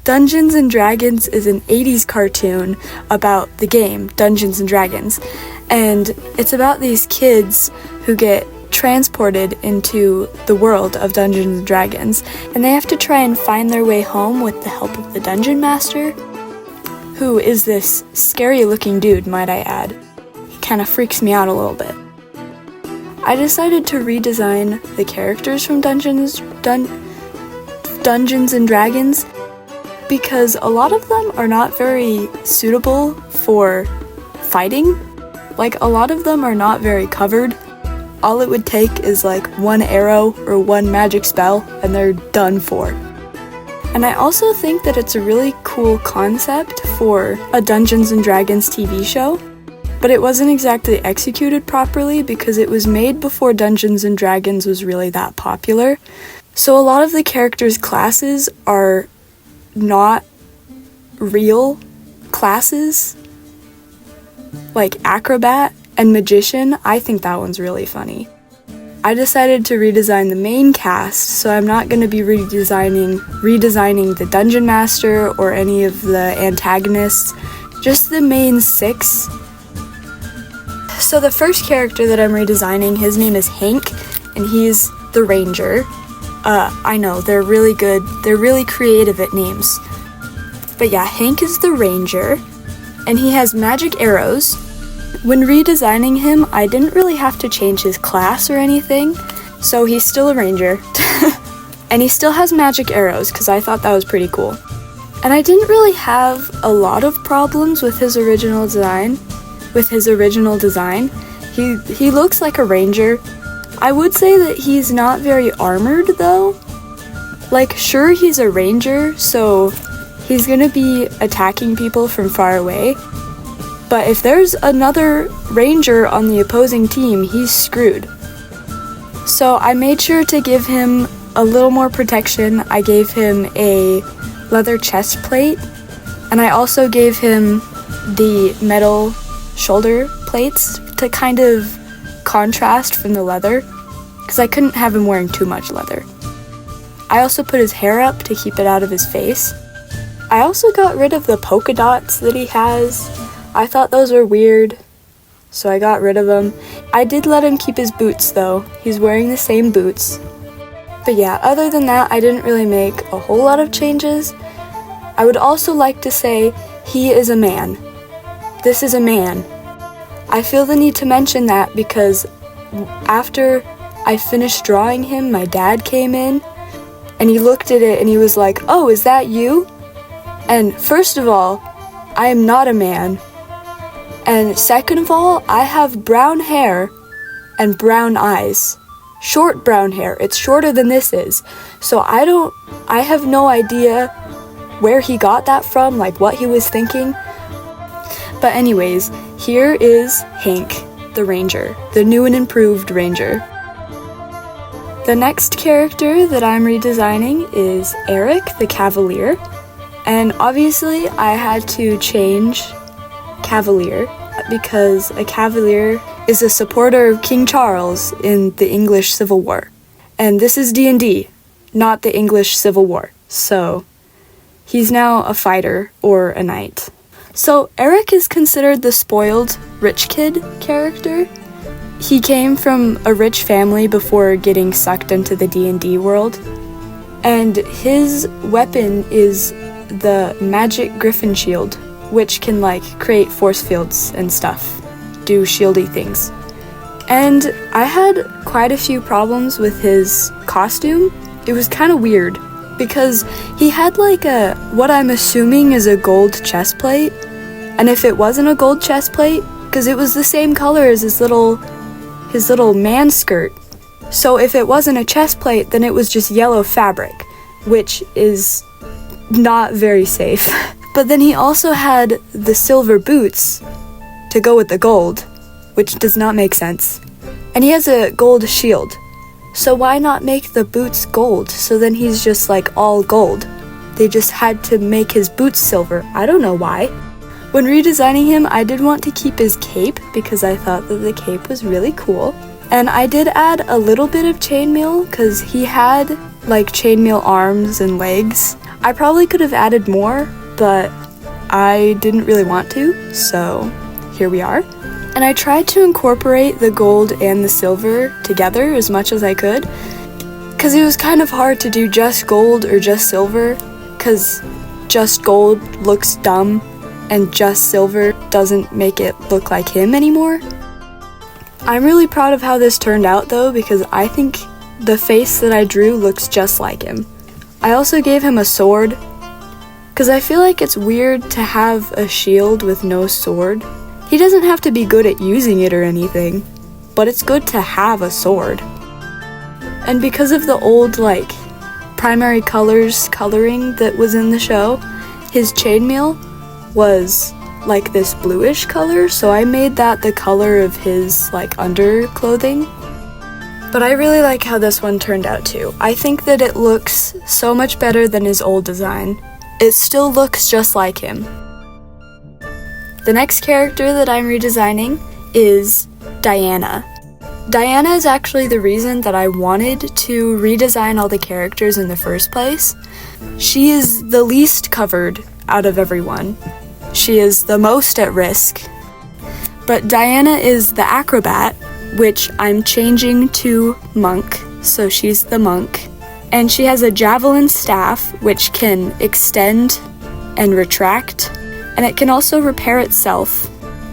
Dungeons and Dragons is an 80s cartoon about the game, Dungeons and Dragons. And it's about these kids who get transported into the world of Dungeons and Dragons. And they have to try and find their way home with the help of the Dungeon Master, who is this scary looking dude, might I add. He kind of freaks me out a little bit. I decided to redesign the characters from Dungeons and Dragons because a lot of them are not very suitable for fighting. Like, a lot of them are not very covered. All it would take is like one arrow or one magic spell and they're done for. And I also think that it's a really cool concept for a Dungeons and Dragons TV show, but it wasn't exactly executed properly because it was made before Dungeons and Dragons was really that popular. So a lot of the characters' classes are not real classes. Like Acrobat and Magician, I think that one's really funny. I decided to redesign the main cast, so I'm not going to be redesigning the Dungeon Master or any of the antagonists, just the main 6. So the first character that I'm redesigning, his name is Hank, and he's the Ranger. I know, they're really good, they're really creative at names. But yeah, Hank is the Ranger, and he has magic arrows. When redesigning him, I didn't really have to change his class or anything, so he's still a ranger. And he still has magic arrows, because I thought that was pretty cool. And I didn't really have a lot of problems with his original design. He looks like a ranger. I would say that he's not very armored, though. Like, sure, he's a ranger, so he's gonna be attacking people from far away. But if there's another ranger on the opposing team, he's screwed. So I made sure to give him a little more protection. I gave him a leather chest plate, and I also gave him the metal shoulder plates to kind of contrast from the leather, because I couldn't have him wearing too much leather. I also put his hair up to keep it out of his face. I also got rid of the polka dots that he has. I thought those were weird, so I got rid of them. I did let him keep his boots, though. He's wearing the same boots. But yeah, other than that, I didn't really make a whole lot of changes. I would also like to say he is a man. This is a man. I feel the need to mention that because after I finished drawing him, my dad came in, and he looked at it and he was like, "Oh, is that you?" And first of all, I am not a man. And second of all, I have brown hair and brown eyes. Short brown hair. It's shorter than this is. So I have no idea where he got that from, like what he was thinking. But anyways, here is Hank, the Ranger, the new and improved Ranger. The next character that I'm redesigning is Eric, the Cavalier. And obviously I had to change Cavalier because a Cavalier is a supporter of King Charles in the English Civil War. And this is D&D, not the English Civil War. So he's now a fighter or a knight. So Eric is considered the spoiled rich kid character. He came from a rich family before getting sucked into the D&D world. And his weapon is the magic griffin shield, which can like create force fields and stuff, do shieldy things. And I had quite a few problems with his costume. It was kind of weird because he had like what I'm assuming is a gold chest plate, and if it wasn't a gold chest plate, because it was the same color as his little man skirt, so if it wasn't a chest plate, then it was just yellow fabric, which is not very safe. But then he also had the silver boots to go with the gold, which does not make sense. And he has a gold shield. So why not make the boots gold? So then he's just like all gold. They just had to make his boots silver. I don't know why. When redesigning him, I did want to keep his cape because I thought that the cape was really cool. And I did add a little bit of chainmail because he had like chainmail arms and legs. I probably could have added more, but I didn't really want to, so here we are. And I tried to incorporate the gold and the silver together as much as I could, because it was kind of hard to do just gold or just silver, because just gold looks dumb and just silver doesn't make it look like him anymore. I'm really proud of how this turned out though, because I think the face that I drew looks just like him. I also gave him a sword, because I feel like it's weird to have a shield with no sword. He doesn't have to be good at using it or anything, but it's good to have a sword. And because of the old, like, primary colors coloring that was in the show, his chainmail was like this bluish color, so I made that the color of his, like, underclothing. But I really like how this one turned out too. I think that it looks so much better than his old design. It still looks just like him. The next character that I'm redesigning is Diana. Diana is actually the reason that I wanted to redesign all the characters in the first place. She is the least covered out of everyone. She is the most at risk. But Diana is the acrobat, which I'm changing to monk, so she's the monk. And she has a javelin staff, which can extend and retract, and it can also repair itself.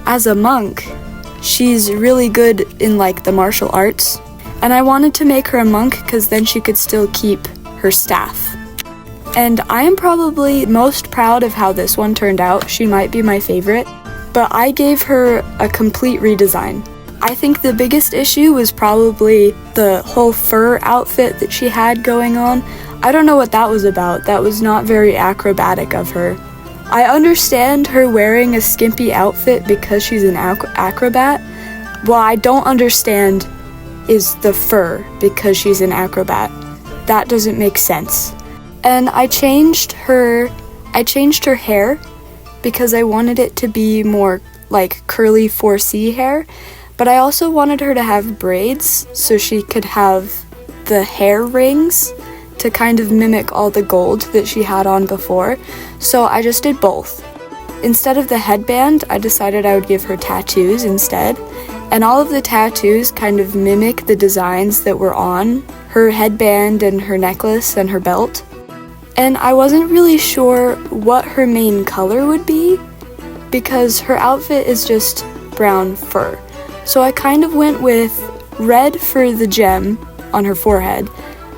As a monk, she's really good in like the martial arts, and I wanted to make her a monk because then she could still keep her staff. And I am probably most proud of how this one turned out. She might be my favorite, but I gave her a complete redesign. I think the biggest issue was probably the whole fur outfit that she had going on. I don't know what that was about. That was not very acrobatic of her. I understand her wearing a skimpy outfit because she's an acrobat. What I don't understand is the fur because she's an acrobat. That doesn't make sense. And I changed her hair because I wanted it to be more like curly 4C hair, but I also wanted her to have braids so she could have the hair rings to kind of mimic all the gold that she had on before, so I just did both. Instead of the headband, I decided I would give her tattoos instead, and all of the tattoos kind of mimic the designs that were on her headband and her necklace and her belt. And I wasn't really sure what her main color would be, because her outfit is just brown fur. So I kind of went with red for the gem on her forehead,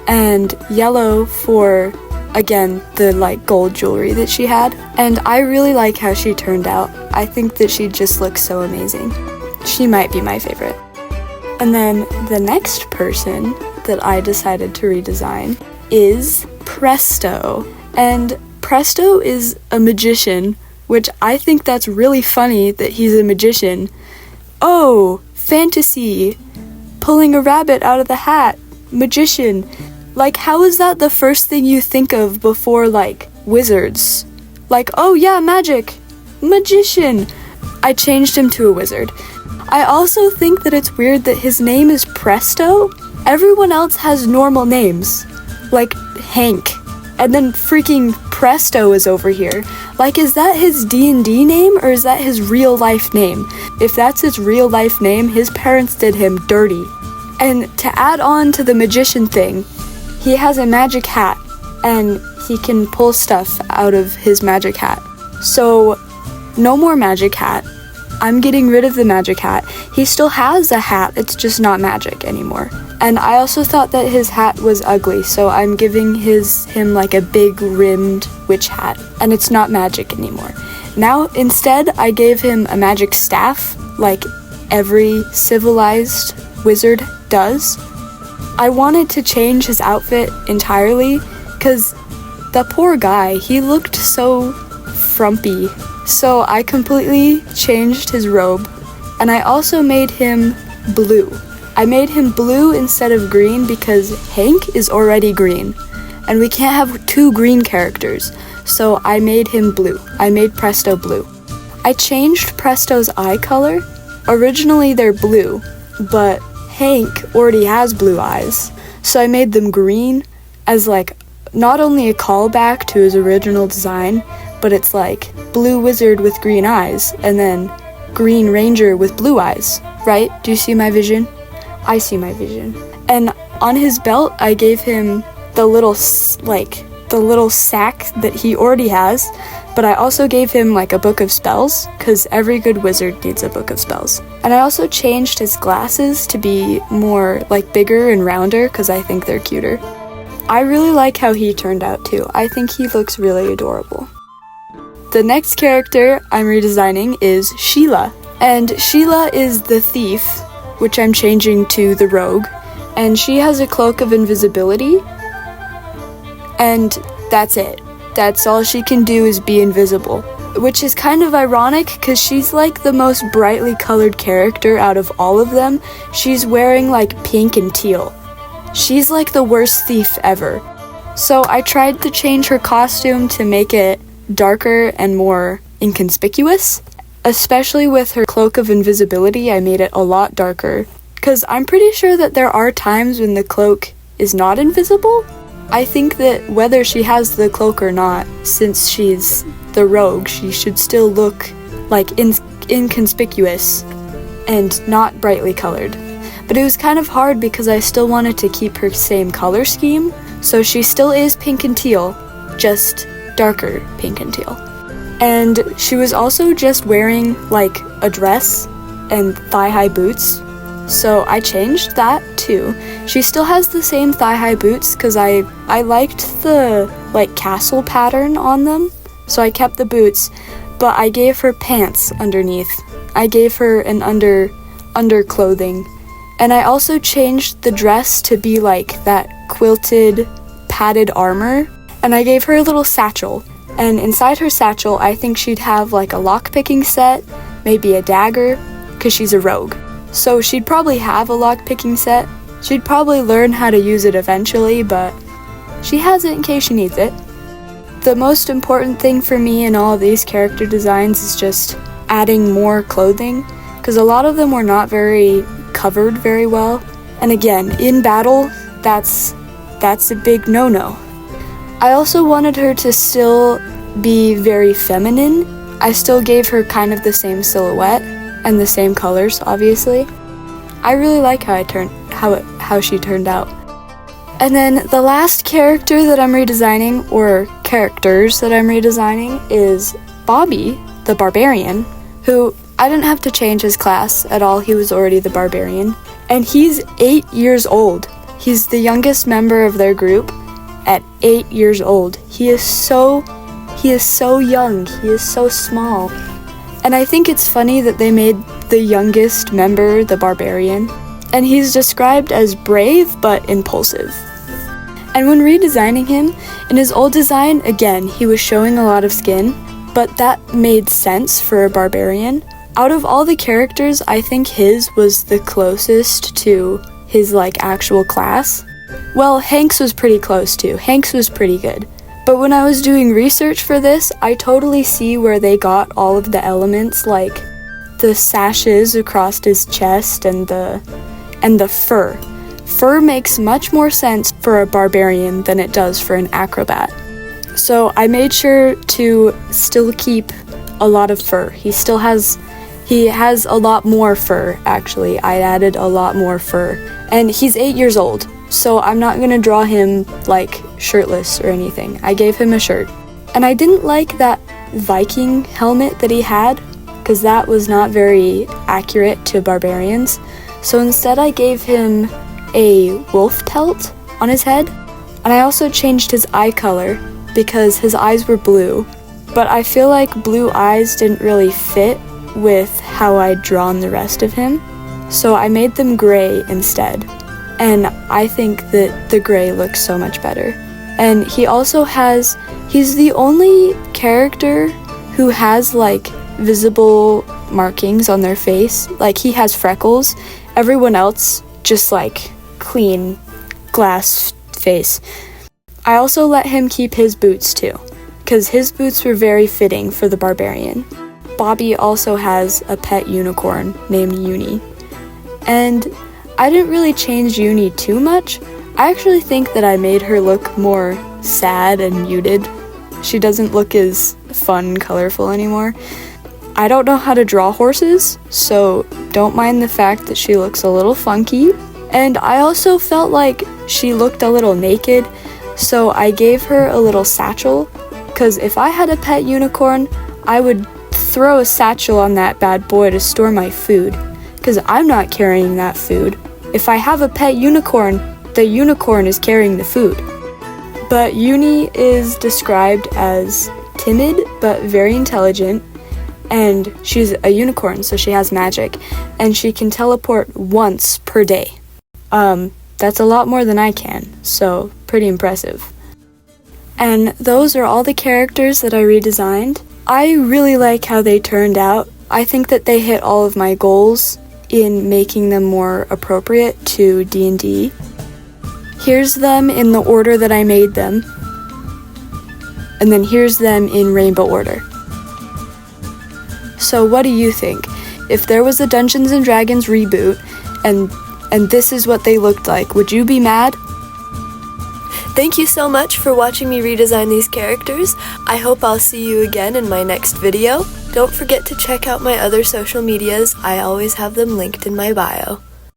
and yellow for, again, the like gold jewelry that she had. And I really like how she turned out. I think that she just looks so amazing. She might be my favorite. And then the next person that I decided to redesign is Presto. And Presto is a magician, which I think that's really funny that he's a magician. Oh, fantasy, pulling a rabbit out of the hat, magician. Like, how is that the first thing you think of before, like, wizards? Like, oh yeah, magic, magician. I changed him to a wizard. I also think that it's weird that his name is Presto. Everyone else has normal names, like Hank, and then freaking Presto is over here. Like, is that his D&D name, or is that his real life name? If that's his real life name, his parents did him dirty. And to add on to the magician thing, he has a magic hat, and he can pull stuff out of his magic hat. So, no more magic hat. I'm getting rid of the magic hat. He still has a hat, it's just not magic anymore. And I also thought that his hat was ugly, so I'm giving him like a big rimmed witch hat, and it's not magic anymore. Now, instead, I gave him a magic staff, like every civilized wizard does. I wanted to change his outfit entirely, because the poor guy, he looked so frumpy. So I completely changed his robe, and I also made him blue. I made him blue instead of green because Hank is already green, and we can't have two green characters, so I made him blue. I made Presto blue. I changed Presto's eye color. Originally they're blue, but Hank already has blue eyes, so I made them green, as like not only a callback to his original design, but it's like blue wizard with green eyes and then green ranger with blue eyes, right? Do you see my vision? I see my vision. And on his belt, I gave him the little sack that he already has, but I also gave him like a book of spells, because every good wizard needs a book of spells. And I also changed his glasses to be more like bigger and rounder, because I think they're cuter. I really like how he turned out too. I think he looks really adorable. The next character I'm redesigning is Sheila. And Sheila is the thief, which I'm changing to the rogue. And she has a cloak of invisibility. And that's it. That's all she can do is be invisible. Which is kind of ironic because she's like the most brightly colored character out of all of them. She's wearing like pink and teal. She's like the worst thief ever. So I tried to change her costume to make it darker and more inconspicuous. Especially with her cloak of invisibility, I made it a lot darker. Because I'm pretty sure that there are times when the cloak is not invisible. I think that whether she has the cloak or not, since she's the rogue, she should still look like inconspicuous and not brightly colored. But it was kind of hard because I still wanted to keep her same color scheme, so she still is pink and teal, just darker pink and teal. And she was also just wearing like a dress and thigh-high boots, so I changed that too. She still has the same thigh-high boots because I liked the like castle pattern on them, so I kept the boots, but I gave her pants underneath. I gave her an underclothing, and I also changed the dress to be like that quilted padded armor, and I gave her a little satchel, and inside her satchel I think she'd have like a lockpicking set, maybe a dagger, because she's a rogue. So she'd probably have a lockpicking set. She'd probably learn how to use it eventually, but she has it in case she needs it. The most important thing for me in all of these character designs is just adding more clothing, because a lot of them were not very covered very well. And again, in battle, that's a big no-no. I also wanted her to still be very feminine. I still gave her kind of the same silhouette and the same colors, obviously. I really like how she turned out. And then the last character that I'm redesigning, or characters that I'm redesigning, is Bobby, the Barbarian, who I didn't have to change his class at all. He was already the Barbarian. And he's 8 years old. He's the youngest member of their group at 8 years old. He is so young. He is so small. And I think it's funny that they made the youngest member the Barbarian. And he's described as brave but impulsive. And when redesigning him, in his old design, again, he was showing a lot of skin, but that made sense for a barbarian. Out of all the characters, I think his was the closest to his like actual class. Well, Hank's was pretty close too. Hank's was pretty good. But when I was doing research for this, I totally see where they got all of the elements, like the sashes across his chest and the fur. Fur makes much more sense for a barbarian than it does for an acrobat. So I made sure to still keep a lot of fur. He has a lot more fur, actually. I added a lot more fur. And he's 8 years old, so I'm not gonna draw him like shirtless or anything. I gave him a shirt. And I didn't like that Viking helmet that he had, because that was not very accurate to barbarians. So instead I gave him a wolf pelt on his head. And I also changed his eye color because his eyes were blue. But I feel like blue eyes didn't really fit with how I'd drawn the rest of him. So I made them gray instead. And I think that the gray looks so much better. And he's the only character who has like visible markings on their face. Like he has freckles. Everyone else just like clean glass face. I also let him keep his boots too, because his boots were very fitting for the barbarian. Bobby also has a pet unicorn named Uni. And I didn't really change Uni too much, I actually think that I made her look more sad and muted. She doesn't look as fun and colorful anymore. I don't know how to draw horses, so don't mind the fact that she looks a little funky. And I also felt like she looked a little naked, so I gave her a little satchel, because if I had a pet unicorn, I would throw a satchel on that bad boy to store my food, because I'm not carrying that food. If I have a pet unicorn, the unicorn is carrying the food. But Uni is described as timid but very intelligent, and she's a unicorn, so she has magic, and she can teleport once per day. That's a lot more than I can, so pretty impressive. And those are all the characters that I redesigned. I really like how they turned out. I think that they hit all of my goals in making them more appropriate to D&D. Here's them in the order that I made them. And then here's them in rainbow order. So what do you think? If there was a Dungeons and Dragons reboot and this is what they looked like, would you be mad? Thank you so much for watching me redesign these characters. I hope I'll see you again in my next video. Don't forget to check out my other social medias. I always have them linked in my bio.